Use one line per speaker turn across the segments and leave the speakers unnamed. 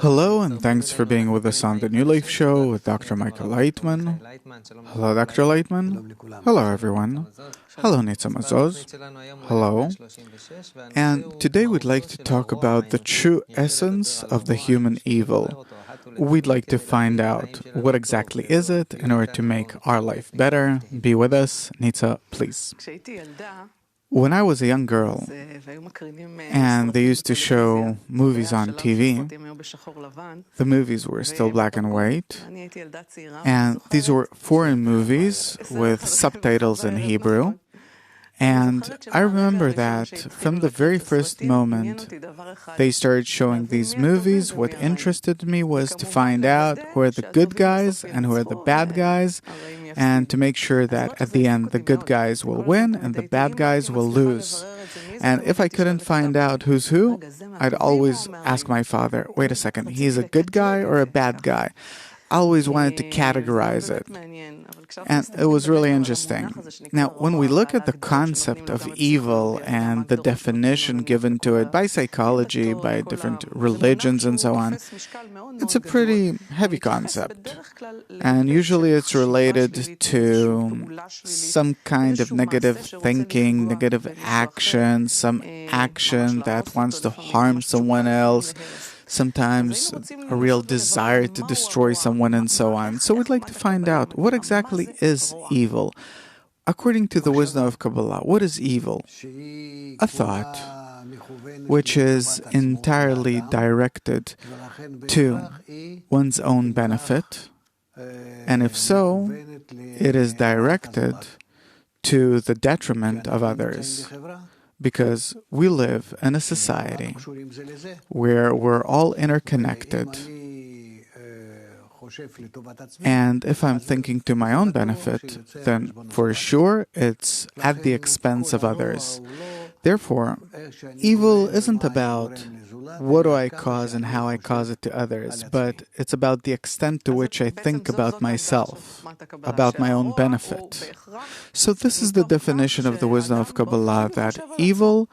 Hello, and thanks for being with us on the New Life Show with Dr. Michael Laitman. Hello, Dr. Laitman. Hello, everyone. Hello, Nitza Mazoz. Hello. And today we'd like to talk about the true essence of the human evil. We'd like to find out what exactly is it in order to make our life better. Be with us. Nitza, please. When I was a young girl, and they used to show movies on TV, the movies were still black and white, and these were foreign movies with subtitles in Hebrew. And I remember that from the very first moment they started showing these movies, what interested me was to find out who are the good guys and who are the bad guys, and to make sure that at the end the good guys will win and the bad guys will lose. And if I couldn't find out who's who, I'd always ask my father, wait a second, he's a good guy or a bad guy? I always wanted to categorize it. And it was really interesting. Now, when we look at the concept of evil and the definition given to it by psychology, by different religions and so on, it's a pretty heavy concept. And usually it's related to some kind of negative thinking, negative action, some action that wants to harm someone else, sometimes a real desire to destroy someone, and so on. So we'd like to find out what exactly is evil. According to the wisdom of Kabbalah, what is evil? A thought which is entirely directed to one's own benefit, and if so, it is directed to the detriment of others. Because we live in a society where we're all interconnected. And if I'm thinking to my own benefit, then for sure it's at the expense of others. Therefore, evil isn't about what do I cause and how I cause it to others, but it's about the extent to which I think about myself, about my own benefit. So this is the definition of the wisdom of Kabbalah, that evil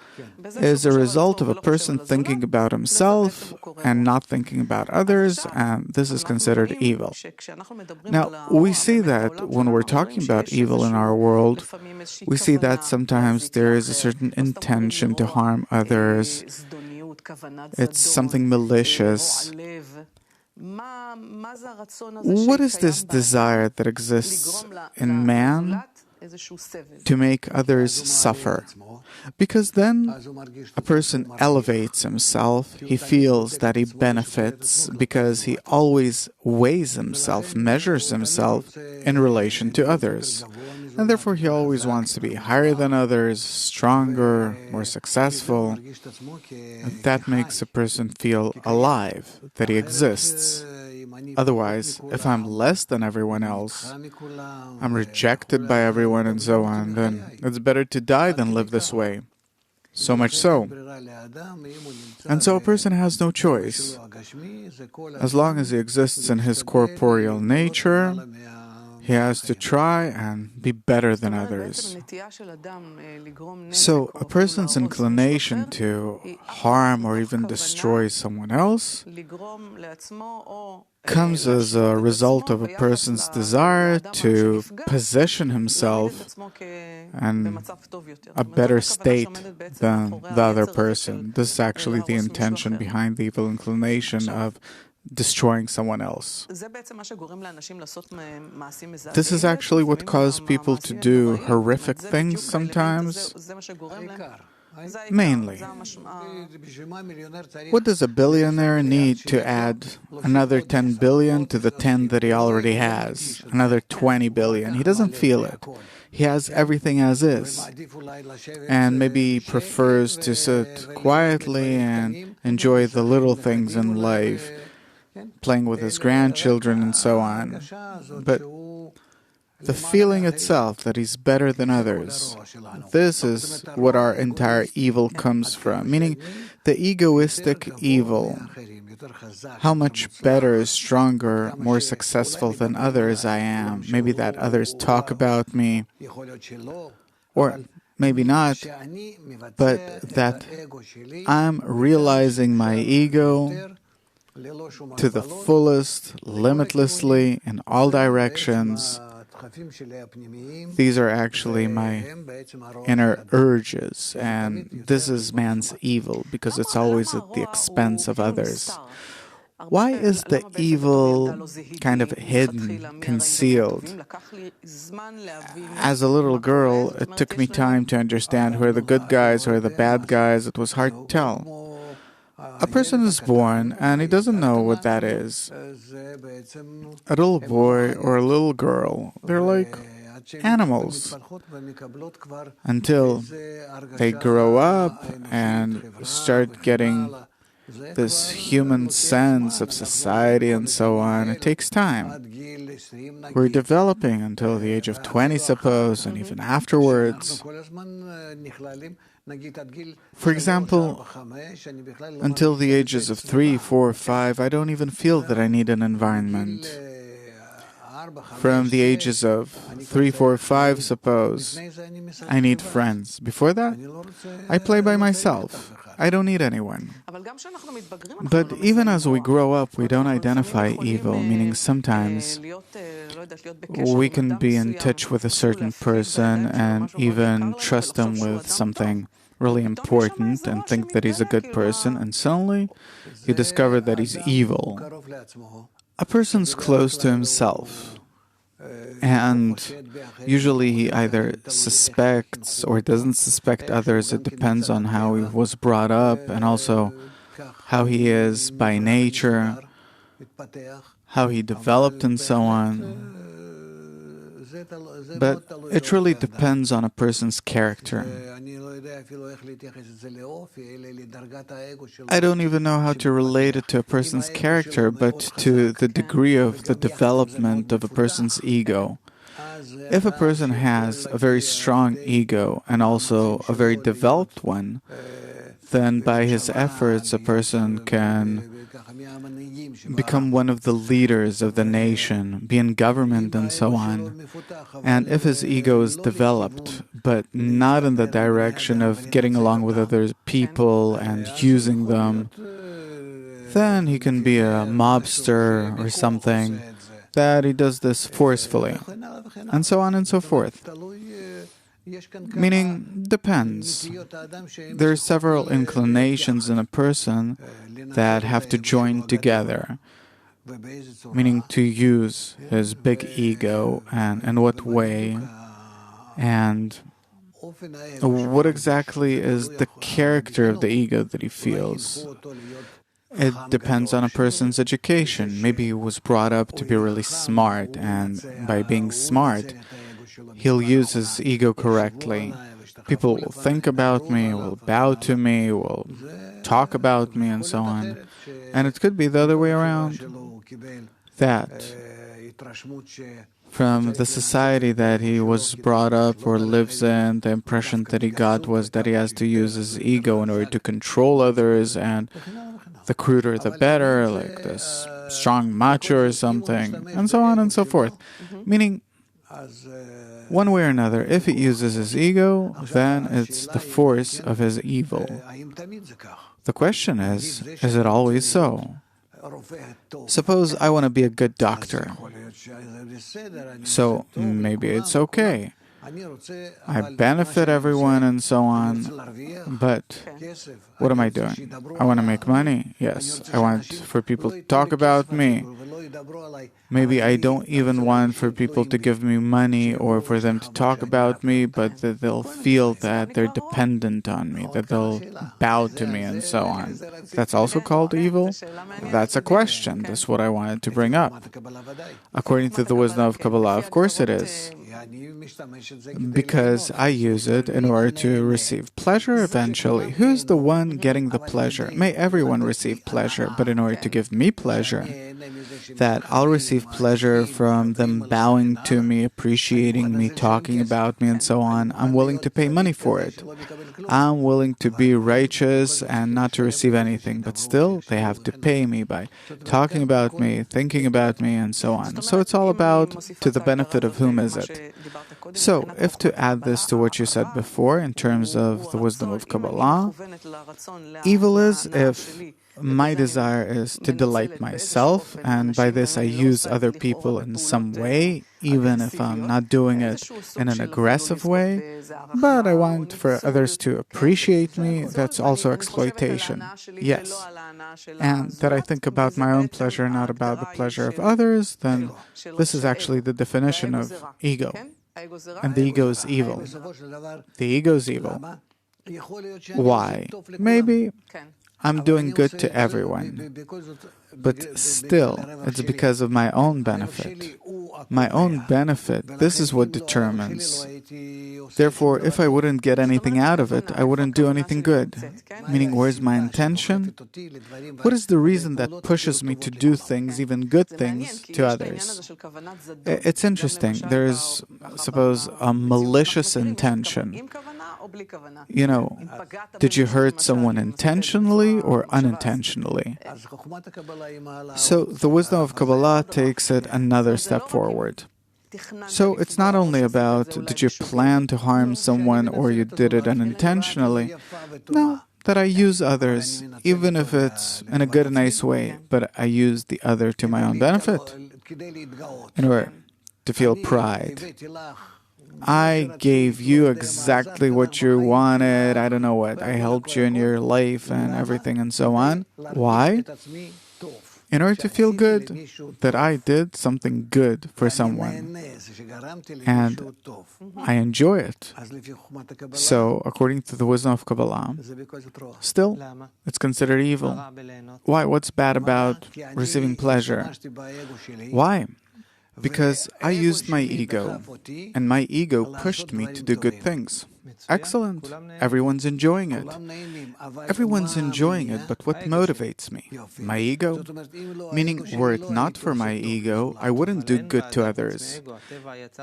is a result of a person thinking about himself and not thinking about others, and this is considered evil. Now, we see that when we're talking about evil in our world, we see that sometimes there is a certain intention to harm others. It's something malicious. What is this desire that exists in man to make others suffer? Because then a person elevates himself, he feels that he benefits because he always weighs himself, measures himself in relation to others. And therefore he always wants to be higher than others, stronger, more successful. And that makes a person feel alive, that he exists. Otherwise, if I'm less than everyone else, I'm rejected by everyone and so on, then it's better to die than live this way. So much so. And so a person has no choice. As long as he exists in his corporeal nature, he has to try and be better than others. So a person's inclination to harm or even destroy someone else comes as a result of a person's desire to position himself in a better state than the other person. This is actually the intention behind the evil inclination of destroying someone else. This is actually what causes people to do horrific things sometimes. Mainly. What does a billionaire need to add another 10 billion to the 10 that he already has? Another 20 billion. He doesn't feel it. He has everything as is. And maybe he prefers to sit quietly and enjoy the little things in life, playing with his grandchildren and so on. But the feeling itself that he's better than others, this is what our entire evil comes from. Meaning the egoistic evil. How much better, stronger, more successful than others I am. Maybe that others talk about me. Or maybe not, but that I'm realizing my ego to the fullest, limitlessly, in all directions. These are actually my inner urges, and this is man's evil, because it's always at the expense of others. Why is the evil kind of hidden, concealed? As a little girl, it took me time to understand who are the good guys, who are the bad guys. It was hard to tell. A person is born, and he doesn't know what that is. A little boy or a little girl, they're like animals until they grow up and start getting this human sense of society and so on. It takes time. We're developing until the age of 20, suppose, and even afterwards. For example, until the ages of 3, 4, 5, I don't even feel that I need an environment. From the ages of 3, 4, 5, suppose, I need friends. Before that, I play by myself. I don't need anyone. But even as we grow up, we don't identify evil, meaning sometimes we can be in touch with a certain person and even trust him with something really important and think that he's a good person, and suddenly you discover that he's evil. A person's close to himself, and usually he either suspects or doesn't suspect others. It depends on how he was brought up and also how he is by nature, how he developed and so on. But it really depends on a person's character. I don't even know how to relate it to a person's character, but to the degree of the development of a person's ego. If a person has a very strong ego and also a very developed one, then by his efforts a person can become one of the leaders of the nation, be in government and so on. And if his ego is developed, but not in the direction of getting along with other people and using them, then he can be a mobster or something, that he does this forcefully, and so on and so forth. Meaning, depends. There are several inclinations in a person that have to join together, meaning to use his big ego, and in what way, and what exactly is the character of the ego that he feels. It depends on a person's education. Maybe he was brought up to be really smart, and by being smart, he'll use his ego correctly. People will think about me, will bow to me, will talk about me, and so on. And it could be the other way around. That from the society that he was brought up or lives in, the impression that he got was that he has to use his ego in order to control others, and the cruder the better, like this strong macho or something, and so on and so forth. Meaning, one way or another, if he uses his ego, then it's the force of his evil. The question is it always so? Suppose I want to be a good doctor. So maybe it's okay. I benefit everyone and so on, but what am I doing? I want to make money. Yes, I want for people to talk about me. Maybe I don't even want for people to give me money or for them to talk about me, but that they'll feel that they're dependent on me, that they'll bow to me and so on. That's also called evil? That's a question. That's what I wanted to bring up. According to the wisdom of Kabbalah, of course it is. Because I use it in order to receive pleasure eventually. Who's the one getting the pleasure? May everyone receive pleasure, but in order to give me pleasure, that I'll receive pleasure from them bowing to me, appreciating me, talking about me, and so on. I'm willing to pay money for it. I'm willing to be righteous and not to receive anything, but still they have to pay me by talking about me, thinking about me, and so on. So it's all about to the benefit of whom is it? So, if to add this to what you said before in terms of the wisdom of Kabbalah, evil is if my desire is to delight myself, and by this I use other people in some way, even if I'm not doing it in an aggressive way. But I want for others to appreciate me. That's also exploitation. Yes. And that I think about my own pleasure, not about the pleasure of others, then this is actually the definition of ego. And the ego is evil. The ego is evil. Why? Maybe I'm doing good to everyone, but still, it's because of my own benefit. My own benefit, this is what determines. Therefore, if I wouldn't get anything out of it, I wouldn't do anything good. Meaning, where's my intention? What is the reason that pushes me to do things, even good things, to others? It's interesting. There is, suppose, a malicious intention. You know, did you hurt someone intentionally or unintentionally? So the wisdom of Kabbalah takes it another step forward. So it's not only about did you plan to harm someone or you did it unintentionally. No, that I use others, even if it's in a good, nice way, but I use the other to my own benefit in order to feel pride. I gave you exactly what you wanted, I don't know what, I helped you in your life and everything and so on. Why? In order to feel good, that I did something good for someone, and I enjoy it. So, according to the wisdom of Kabbalah, still, it's considered evil. Why? What's bad about receiving pleasure? Why? Because I used my ego, and my ego pushed me to do good things. Excellent. Everyone's enjoying it. Everyone's enjoying it, but what motivates me? My ego? Meaning, were it not for my ego, I wouldn't do good to others.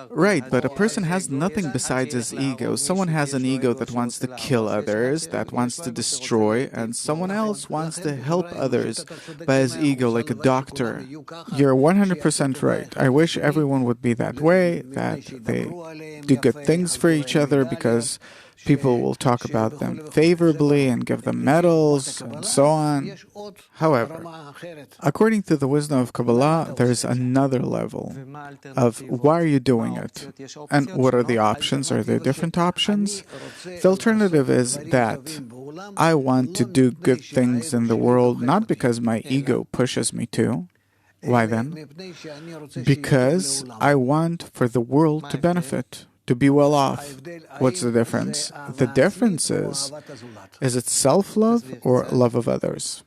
Right, but a person has nothing besides his ego. Someone has an ego that wants to kill others, that wants to destroy, and someone else wants to help others by his ego, like a doctor. You're 100% right. I wish everyone would be that way, that they do good things for each other, because people will talk about them favorably and give them medals and so on. However, according to the wisdom of Kabbalah, there's another level of why are you doing it? And what are the options? Are there different options? The alternative is that I want to do good things in the world, not because my ego pushes me to. Why then? Because I want for the world to benefit, to be well off. What's the difference? The difference is it self-love or love of others?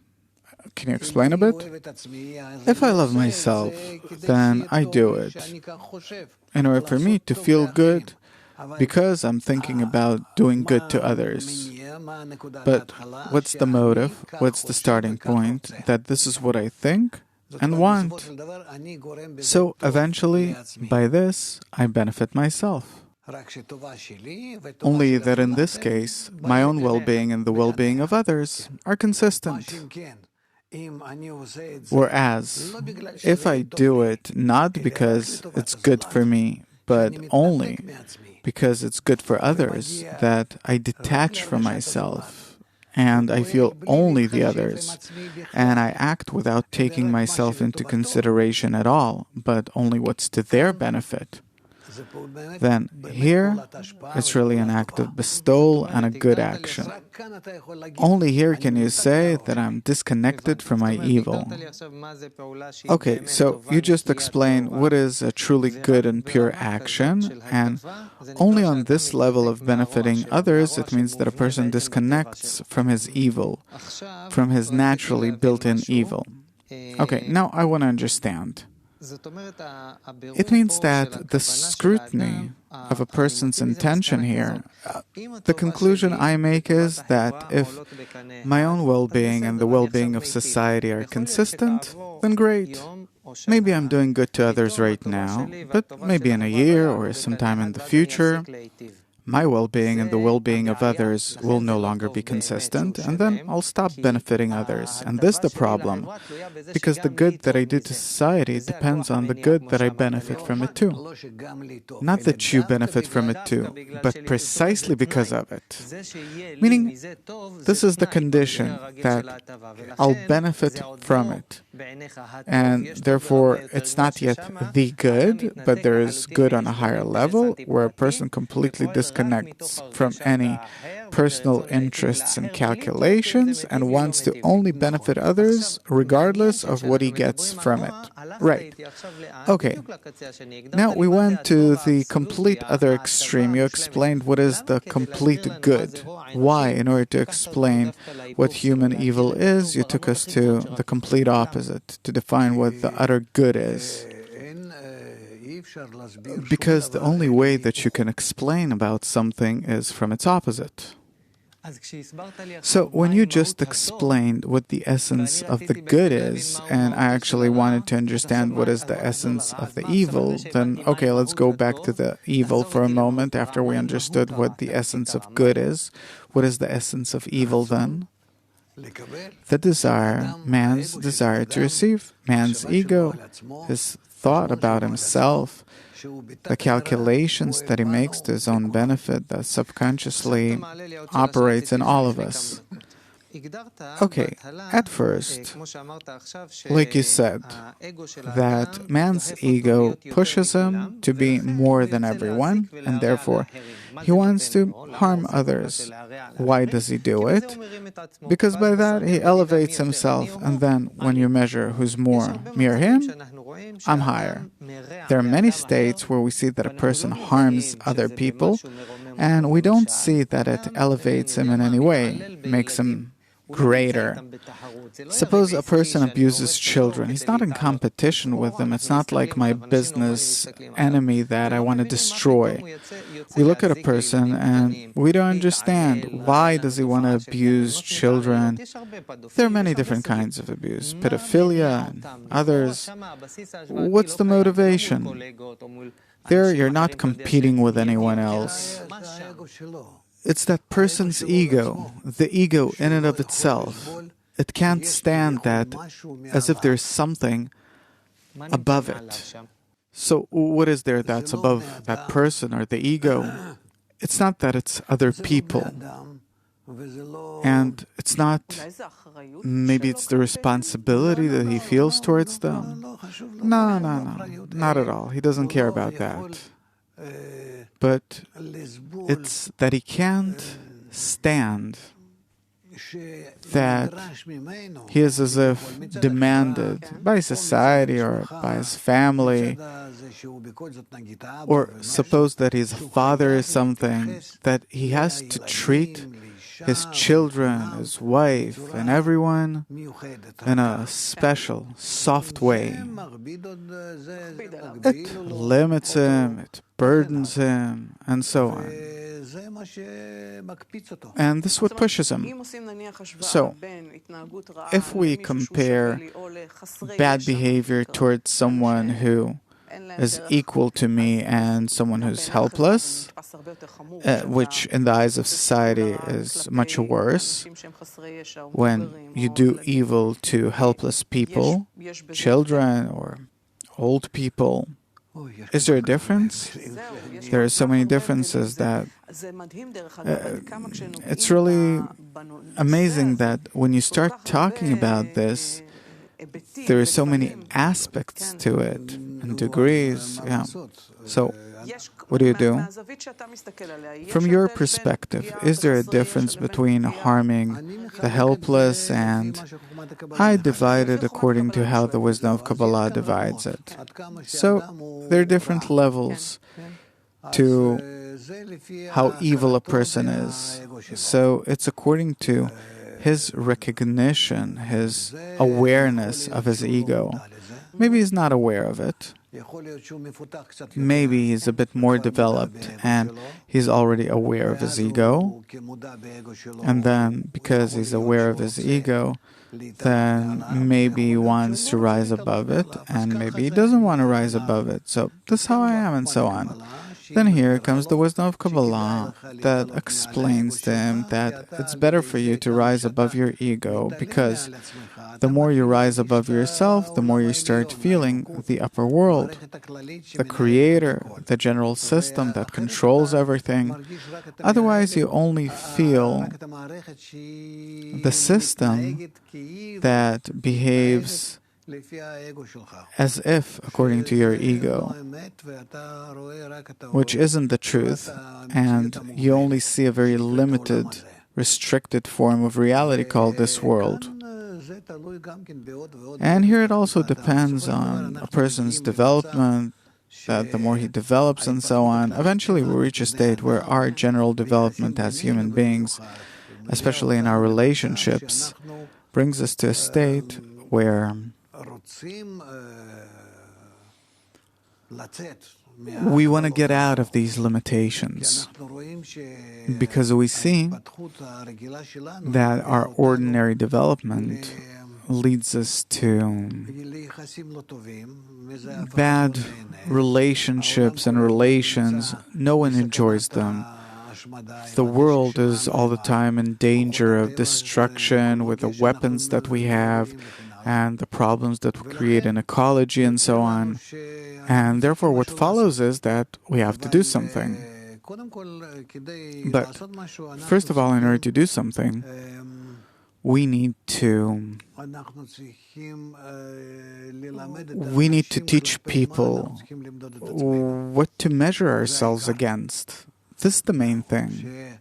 Can you explain a bit? If I love myself, then I do it in order for me to feel good, because I'm thinking about doing good to others. But what's the motive? What's the starting point? That this is what I think and want. So eventually, by this, I benefit myself. Only that in this case, my own well-being and the well-being of others are consistent. Whereas, if I do it not because it's good for me, but only because it's good for others, that I detach from myself, and I feel only the others, and I act without taking myself into consideration at all, but only what's to their benefit, then here it's really an act of bestowal and a good action. Only here can you say that I'm disconnected from my evil. Okay, so you just explain what is a truly good and pure action, and only on this level of benefiting others, it means that a person disconnects from his evil, from his naturally built-in evil. Okay, now I want to understand. It means that the scrutiny of a person's intention here, the conclusion I make is that if my own well-being and the well-being of society are consistent, then great. Maybe I'm doing good to others right now, but maybe in a year or sometime in the future, my well-being and the well-being of others will no longer be consistent, and then I'll stop benefiting others. And this is the problem, because the good that I do to society depends on the good that I benefit from it too. Not that you benefit from it too, but precisely because of it. Meaning, this is the condition that I'll benefit from it. And therefore, it's not yet the good, but there is good on a higher level where a person completely disconnects from any personal interests and calculations and wants to only benefit others regardless of what he gets from it. Right. Okay. Now we went to the complete other extreme. You explained what is the complete good. Why? In order to explain what human evil is, you took us to the complete opposite, to define what the utter good is. Because the only way that you can explain about something is from its opposite. So when you just explained what the essence of the good is, and I actually wanted to understand what is the essence of the evil, then okay, let's go back to the evil for a moment after we understood what the essence of good is. What is the essence of evil then? The desire, man's desire to receive, man's ego, his thought about himself, the calculations that he makes to his own benefit that subconsciously operates in all of us. Okay, at first, like you said, that man's ego pushes him to be more than everyone, and therefore he wants to harm others. Why does he do it? Because by that he elevates himself, and then when you measure who's more near him, I'm higher. There are many states where we see that a person harms other people, and we don't see that it elevates him in any way, makes him greater. Suppose a person abuses children. He's not in competition with them. It's not like my business enemy that I want to destroy. We look at a person and we don't understand why does he want to abuse children. There are many different kinds of abuse, pedophilia and others. What's the motivation? There, you're not competing with anyone else. It's that person's ego, the ego in and of itself. It can't stand that as if there's something above it. So what is there that's above that person or the ego? It's not that it's other people. And it's not, maybe it's the responsibility that he feels towards them. No, not at all. He doesn't care about that. But it's that he can't stand that he is as if demanded by society or by his family, or suppose that his father is something, that he has to treat his children, his wife, and everyone in a special, soft way. It limits him, it burdens him, and so on. And this is what pushes him. So, if we compare bad behavior towards someone who is equal to me and someone who's helpless, which in the eyes of society is much worse, when you do evil to helpless people, children or old people, is there a difference? There are so many differences that it's really amazing that when you start talking about this, there are so many aspects to it and degrees. Yeah. So, what do? From your perspective, is there a difference between harming the helpless and I divide it according to how the wisdom of Kabbalah divides it? So, there are different levels to how evil a person is. So, it's according to his recognition, his awareness of his ego. Maybe he's not aware of it. Maybe he's a bit more developed and he's already aware of his ego. And then, because he's aware of his ego, then maybe he wants to rise above it, and maybe he doesn't want to rise above it. So, this is how I am, and so on. Then here comes the wisdom of Kabbalah that explains to him that it's better for you to rise above your ego, because the more you rise above yourself, the more you start feeling the upper world, the creator, the general system that controls everything. Otherwise, you only feel the system that behaves as if according to your ego, which isn't the truth, and you only see a very limited, restricted form of reality called this world. And here it also depends on a person's development, that the more he develops and so on, eventually we'll reach a state where our general development as human beings, especially in our relationships, brings us to a state where we want to get out of these limitations, because we see that our ordinary development leads us to bad relationships and relations. No one enjoys them. The world is all the time in danger of destruction with the weapons that we have and the problems that we create in ecology and so on. And therefore what follows is that we have to do something. But first of all, in order to do something, we need to teach people what to measure ourselves against. This is the main thing.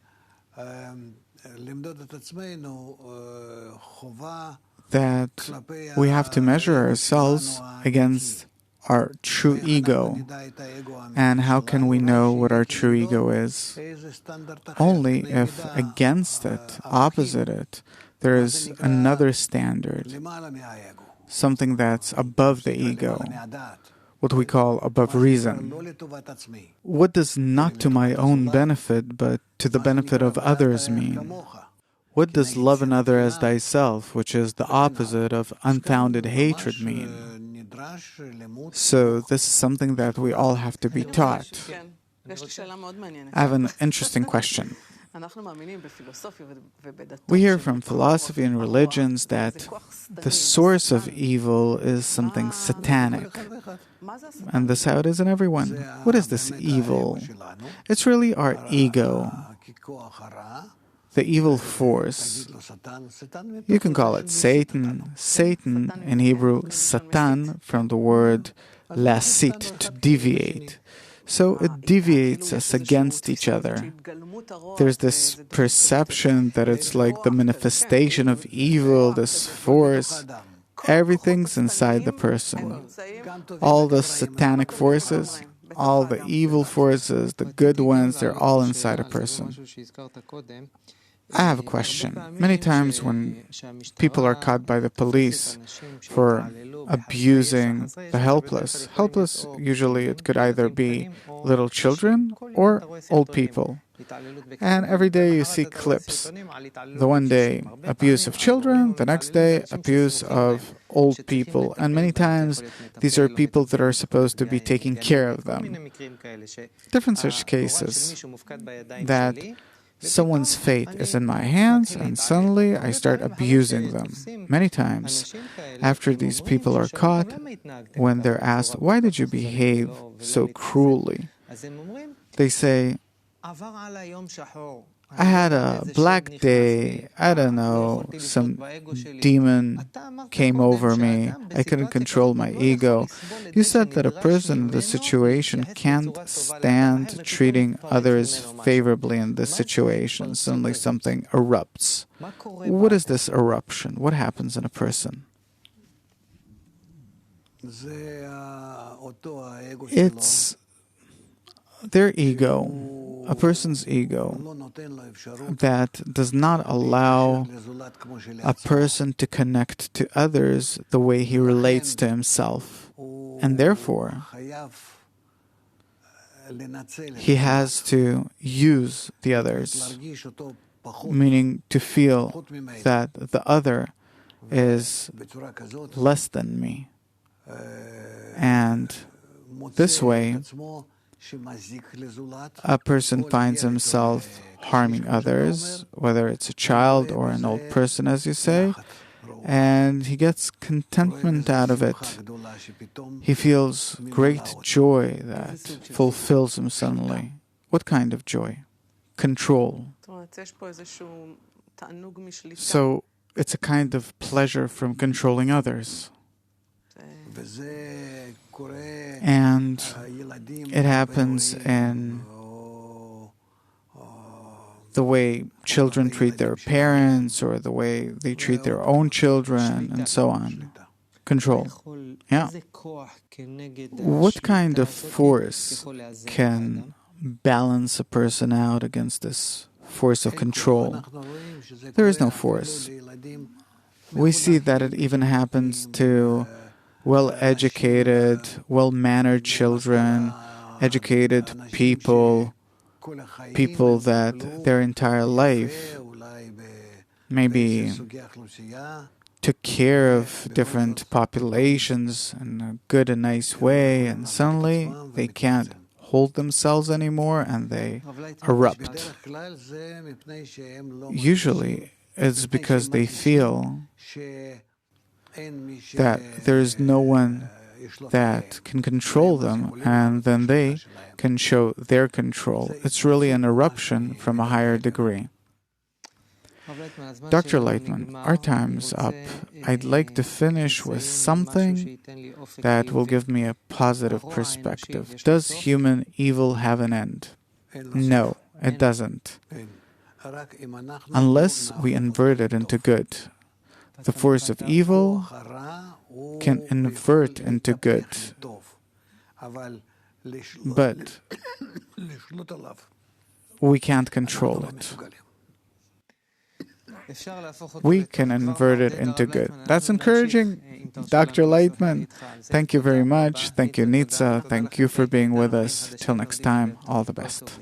That we have to measure ourselves against our true ego. And how can we know what our true ego is? Only if against it, opposite it, there is another standard, something that's above the ego, what we call above reason. What does not to my own benefit, but to the benefit of others mean? What does love another as thyself, which is the opposite of unfounded hatred, mean? So this is something that we all have to be taught. I have an interesting question. We hear from philosophy and religions that the source of evil is something satanic. And this is how it is in everyone. What is this evil? It's really our ego, the evil force. You can call it Satan. Satan in Hebrew, Satan, from the word lasit, to deviate. So it deviates us against each other. There's this perception that it's like the manifestation of evil, this force. Everything's inside the person. All the satanic forces, all the evil forces, the good ones, they're all inside a person. I have a question. Many times when people are caught by the police for abusing the helpless, usually it could either be little children or old people. And every day you see clips. The one day, abuse of children, the next day, abuse of old people. And many times, these are people that are supposed to be taking care of them. Different such cases that someone's fate is in my hands, and suddenly I start abusing them. Many times, after these people are caught, when they're asked, why did you behave so cruelly? They say, I had a black day, I don't know, some demon came over me, I couldn't control my ego. You said that a person in this situation can't stand treating others favorably in this situation. Suddenly something erupts. What is this eruption? What happens in a person? It's their ego, a person's ego, that does not allow a person to connect to others the way he relates to himself. And therefore, he has to use the others, meaning to feel that the other is less than me. And this way, a person finds himself harming others, whether it's a child or an old person, as you say, and he gets contentment out of it. He feels great joy that fulfills him suddenly. What kind of joy? Control. So it's a kind of pleasure from controlling others. And it happens in the way children treat their parents, or the way they treat their own children, and so on. Control. Yeah. What kind of force can balance a person out against this force of control? There is no force. We see that it even happens to well-educated, well-mannered children, educated people, people that their entire life maybe took care of different populations in a good and nice way, and suddenly they can't hold themselves anymore and they erupt. Usually it's because they feel that there is no one that can control them, and then they can show their control. It's really an eruption from a higher degree. Dr. Laitman, our time's up. I'd like to finish with something that will give me a positive perspective. Does human evil have an end? No, it doesn't. Unless we invert it into good. The force of evil can invert into good, but we can't control it. We can invert it into good. That's encouraging. Dr. Laitman, thank you very much. Thank you, Nitsa. Thank you for being with us. Till next time, all the best.